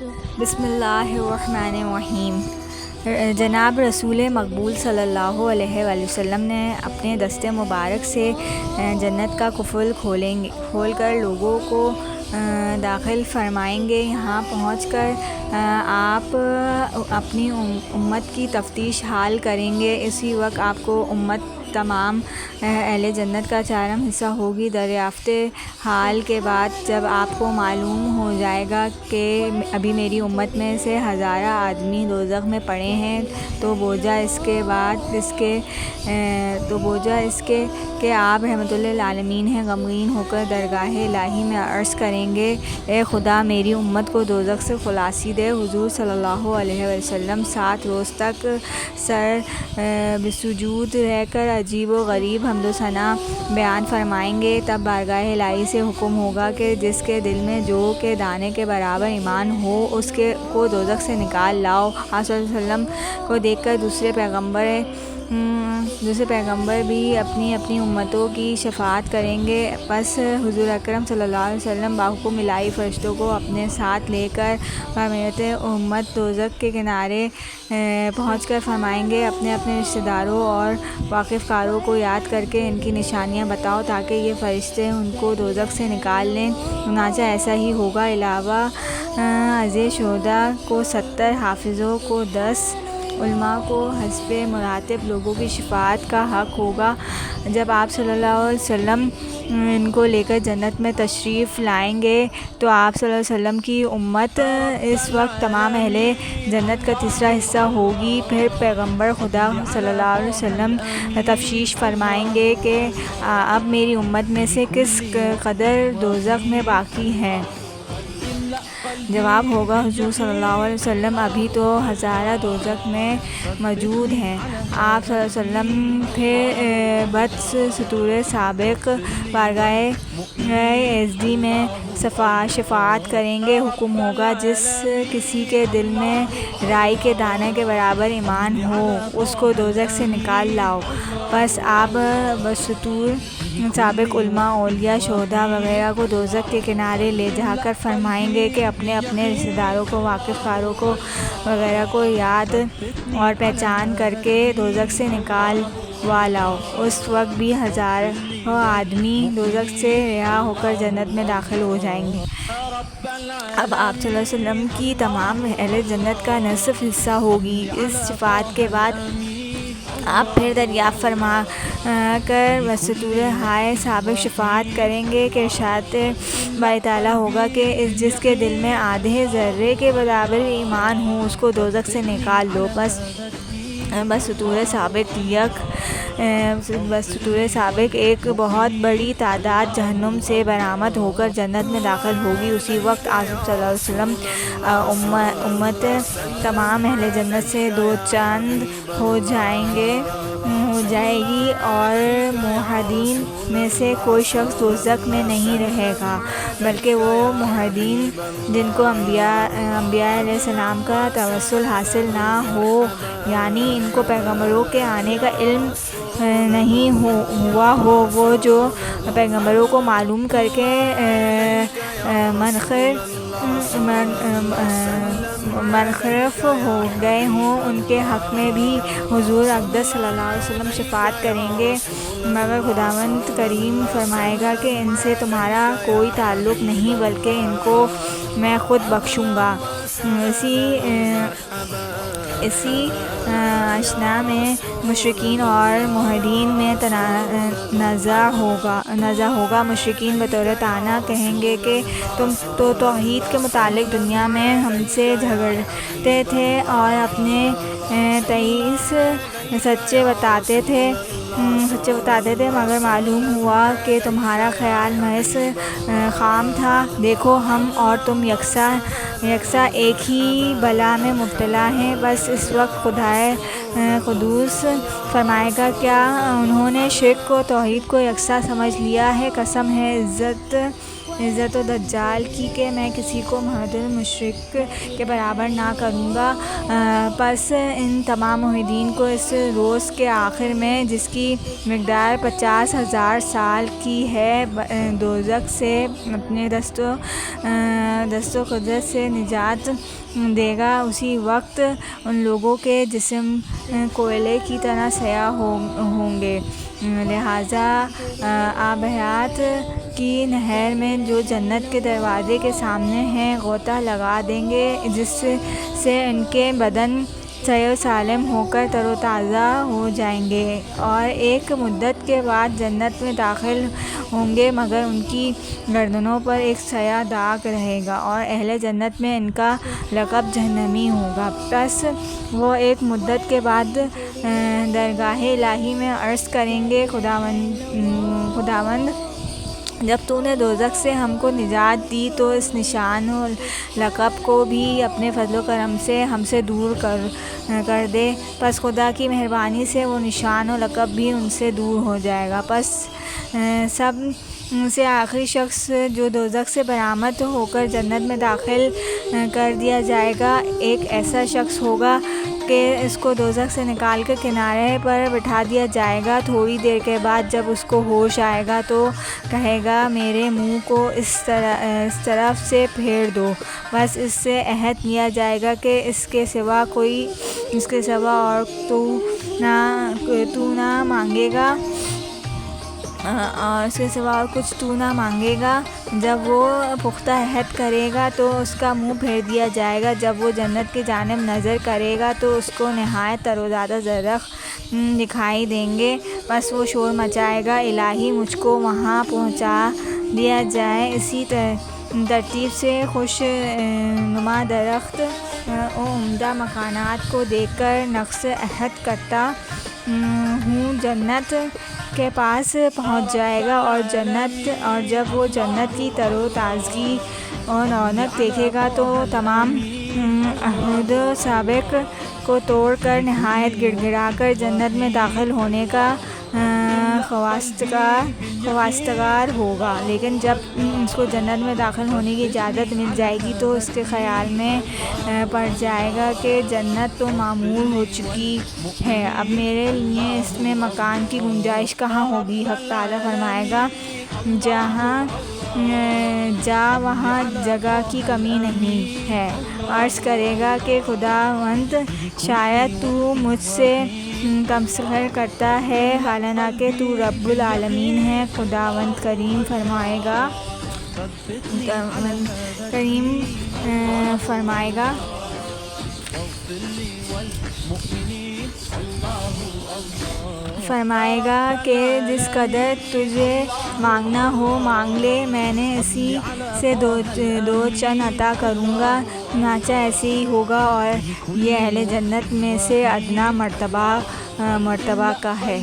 بسم اللہ الرحمن الرحیم۔ جناب رسول مقبول صلی اللہ علیہ وآلہ وسلم نے اپنے دست مبارک سے جنت کا قفل کھول کر لوگوں کو داخل فرمائیں گے۔ یہاں پہنچ کر آپ اپنی امت کی تفتیش حال کریں گے۔ اسی وقت آپ کو امت تمام اہل جنت کا چارم حصہ ہوگی۔ دریافت حال کے بعد جب آپ کو معلوم ہو جائے گا کہ ابھی میری امت میں سے ہزارہ آدمی دوزخ میں پڑے ہیں، تو بوجھا اس کے کہ آپ رحمت للعالمین ہیں، غمگین ہو کر درگاہ الہی میں عرض کریں گے، اے خدا میری امت کو دوزخ سے خلاصی دے۔ حضور صلی اللہ علیہ وسلم 7 روز تک سر بسجود رہ کر عجیب و غریب حمد و ثنا بیان فرمائیں گے۔ تب بارگاہ الہی سے حکم ہوگا کہ جس کے دل میں جو کہ دانے کے برابر ایمان ہو اس کو دوزخ سے نکال لاؤ۔ آپ صلی اللہ علیہ وسلم کو دیکھ کر دوسرے پیغمبر بھی اپنی اپنی امتوں کی شفاعت کریں گے۔ پس حضور اکرم صلی اللہ علیہ وسلم باحکم الہی فرشتوں کو اپنے ساتھ لے کر بمیت امت دوزخ کے کنارے پہنچ کر فرمائیں گے، اپنے اپنے رشتہ داروں اور واقف کاروں کو یاد کر کے ان کی نشانیاں بتاؤ تاکہ یہ فرشتے ان کو دوزخ سے نکال لیں۔ چنانچہ ایسا ہی ہوگا۔ علاوہ ازیں شہداء کو 70، حافظوں کو 10، علماء کو حسب مراتب لوگوں کی شفاعت کا حق ہوگا۔ جب آپ صلی اللہ علیہ وسلم ان کو لے کر جنت میں تشریف لائیں گے تو آپ صلی اللہ علیہ وسلم کی امت اس وقت تمام اہل جنت کا تیسرا حصہ ہوگی۔ پھر پیغمبر خدا صلی اللہ علیہ وسلم تفتیش فرمائیں گے کہ اب میری امت میں سے کس قدر دوزخ میں باقی ہیں۔ جواب ہوگا، حضور صلی اللہ علیہ وسلم ابھی تو ہزارہ دوزخ میں موجود ہیں۔ آپ صلی اللہ علیہ وسلم پھر بدستور سابق بارگاہ عزتی میں شفاعت کریں گے۔ حکم ہوگا، جس کسی کے دل میں رائی کے دانے کے برابر ایمان ہو اس کو دوزخ سے نکال لاؤ۔ پس آپ بدستور سابق علماء، اولیاء، شہداء وغیرہ کو دوزخ کے کنارے لے جا کر فرمائیں گے کہ اپنے اپنے رشتہ داروں کو، واقف کاروں کو وغیرہ کو یاد اور پہچان کر کے دوزخ سے نکالوا لاؤ۔ اس وقت بھی ہزاروں آدمی دوزخ سے رہا ہو کر جنت میں داخل ہو جائیں گے۔ اب آپ صلی اللہ علیہ وسلم کی تمام اہل جنت کا نصف حصہ ہوگی۔ اس شفاعت کے بعد آپ پھر دریافت فرما کر بدستور ہائے سابق شفاعت کریں گے کہ ارشاد باری تعالیٰ ہوگا کہ جس کے دل میں آدھے ذرے کے برابر ایمان ہو اس کو دوزخ سے نکال دو۔ بس بستور سابق ایک بہت بڑی تعداد جہنم سے برآمد ہو کر جنت میں داخل ہوگی۔ اسی وقت آپ صلی اللہ علیہ وسلم امت تمام اہل جنت سے دو چاند ہو جائے گی اور موحدین میں سے کوئی شخص دوزخ میں نہیں رہے گا، بلکہ وہ موحدین جن کو انبیاء علیہ السلام کا توسل حاصل نہ ہو، یعنی ان کو پیغمبروں کے آنے کا علم نہیں ہوا ہو، وہ جو پیغمبروں کو معلوم کر کے منحرف ہو گئے ہوں، ان کے حق میں بھی حضور اقدس صلی اللہ علیہ وسلم شفاعت کریں گے، مگر خداوند کریم فرمائے گا کہ ان سے تمہارا کوئی تعلق نہیں بلکہ ان کو میں خود بخشوں گا۔ اسی اشنا میں مشرکین اور موحدین میں تنازع ہوگا۔ مشرکین بطور طعنہ کہیں گے کہ تم تو توحید کے متعلق دنیا میں ہم سے جھگڑتے تھے اور اپنے تئیں سچے بتاتے تھے، مگر معلوم ہوا کہ تمہارا خیال محض خام تھا۔ دیکھو ہم اور تم یکساں ایک ہی بلا میں مبتلا ہیں۔ بس اس وقت خدائے قدوس فرمائے گا، کیا انہوں نے شرک کو توحید کو یکساں سمجھ لیا ہے؟ قسم ہے عزت عزت و دجال کی کہ میں کسی کو محمد المشرک کے برابر نہ کروں گا۔ پس ان تمام موحدین کو اس روز کے آخر میں، جس کی مقدار 50,000 سال کی ہے، دوزخ سے اپنے دست و قدرت سے نجات دے گا۔ اسی وقت ان لوگوں کے جسم کوئلے کی طرح سیاہ ہوں گے، لہٰذا آب حیات کی نہر میں جو جنت کے دروازے کے سامنے ہے غوطہ لگا دیں گے، جس سے ان کے بدن صحیح و سالم ہو کر تر و تازہ ہو جائیں گے اور ایک مدت کے بعد جنت میں داخل ہوں گے، مگر ان کی گردنوں پر ایک سیاہ داغ رہے گا اور اہل جنت میں ان کا لقب جہنمی ہوگا۔ پس وہ ایک مدت کے بعد درگاہ الہی میں عرض کریں گے، خداوند، جب تو نے دوزخ سے ہم کو نجات دی تو اس نشان و لقب کو بھی اپنے فضل و کرم سے ہم سے دور کر دے۔ پس خدا کی مہربانی سے وہ نشان و لقب بھی ان سے دور ہو جائے گا۔ پس سب سے آخری شخص جو دوزخ سے برآمد ہو کر جنت میں داخل کر دیا جائے گا، ایک ایسا شخص ہوگا کہ اس کو دوزخ سے نکال کر کنارے پر بٹھا دیا جائے گا۔ تھوڑی دیر کے بعد جب اس کو ہوش آئے گا تو کہے گا، میرے منہ کو اس طرف سے پھیر دو۔ بس اس سے عہد لیا جائے گا کہ اس کے سوا اور تو نہ مانگے گا اور اس کے سوا اور کچھ تو نہ مانگے گا۔ جب وہ پختہ عہد کرے گا تو اس کا منہ پھیر دیا جائے گا۔ جب وہ جنت کی جانب نظر کرے گا تو اس کو نہایت تر و تازہ درخت دکھائی دیں گے۔ بس وہ شور مچائے گا، الہی مجھ کو وہاں پہنچا دیا جائے۔ اسی ترتیب سے خوش نما درخت و عمدہ مکانات کو دیکھ کر نقض عہد کرتا ہوں جنت کے پاس پہنچ جائے گا اور جب وہ جنت کی تر و تازگی اور رونق دیکھے گا تو تمام عہد سابق کو توڑ کر نہایت گڑ گڑا کر جنت میں داخل ہونے کا خواستگار ہوگا۔ لیکن جب اس کو جنت میں داخل ہونے کی اجازت مل جائے گی تو اس کے خیال میں پڑ جائے گا کہ جنت تو معمور ہو چکی ہے، اب میرے لیے اس میں مکان کی گنجائش کہاں ہوگی؟ حق تعالیٰ فرمائے گا، وہاں جگہ کی کمی نہیں ہے۔ عرض کرے گا کہ خداوند، شاید تو مجھ سے تمسخر کرتا ہے، حالانکہ تو رب العالمین ہے۔ خداوند کریم فرمائے گا کہ جس قدر تجھے مانگنا ہو مانگ لے، میں نے اسی سے دو چند عطا کروں گا۔ چنانچہ ایسے ہی ہوگا اور یہ اہل جنت میں سے ادنیٰ مرتبہ کا ہے۔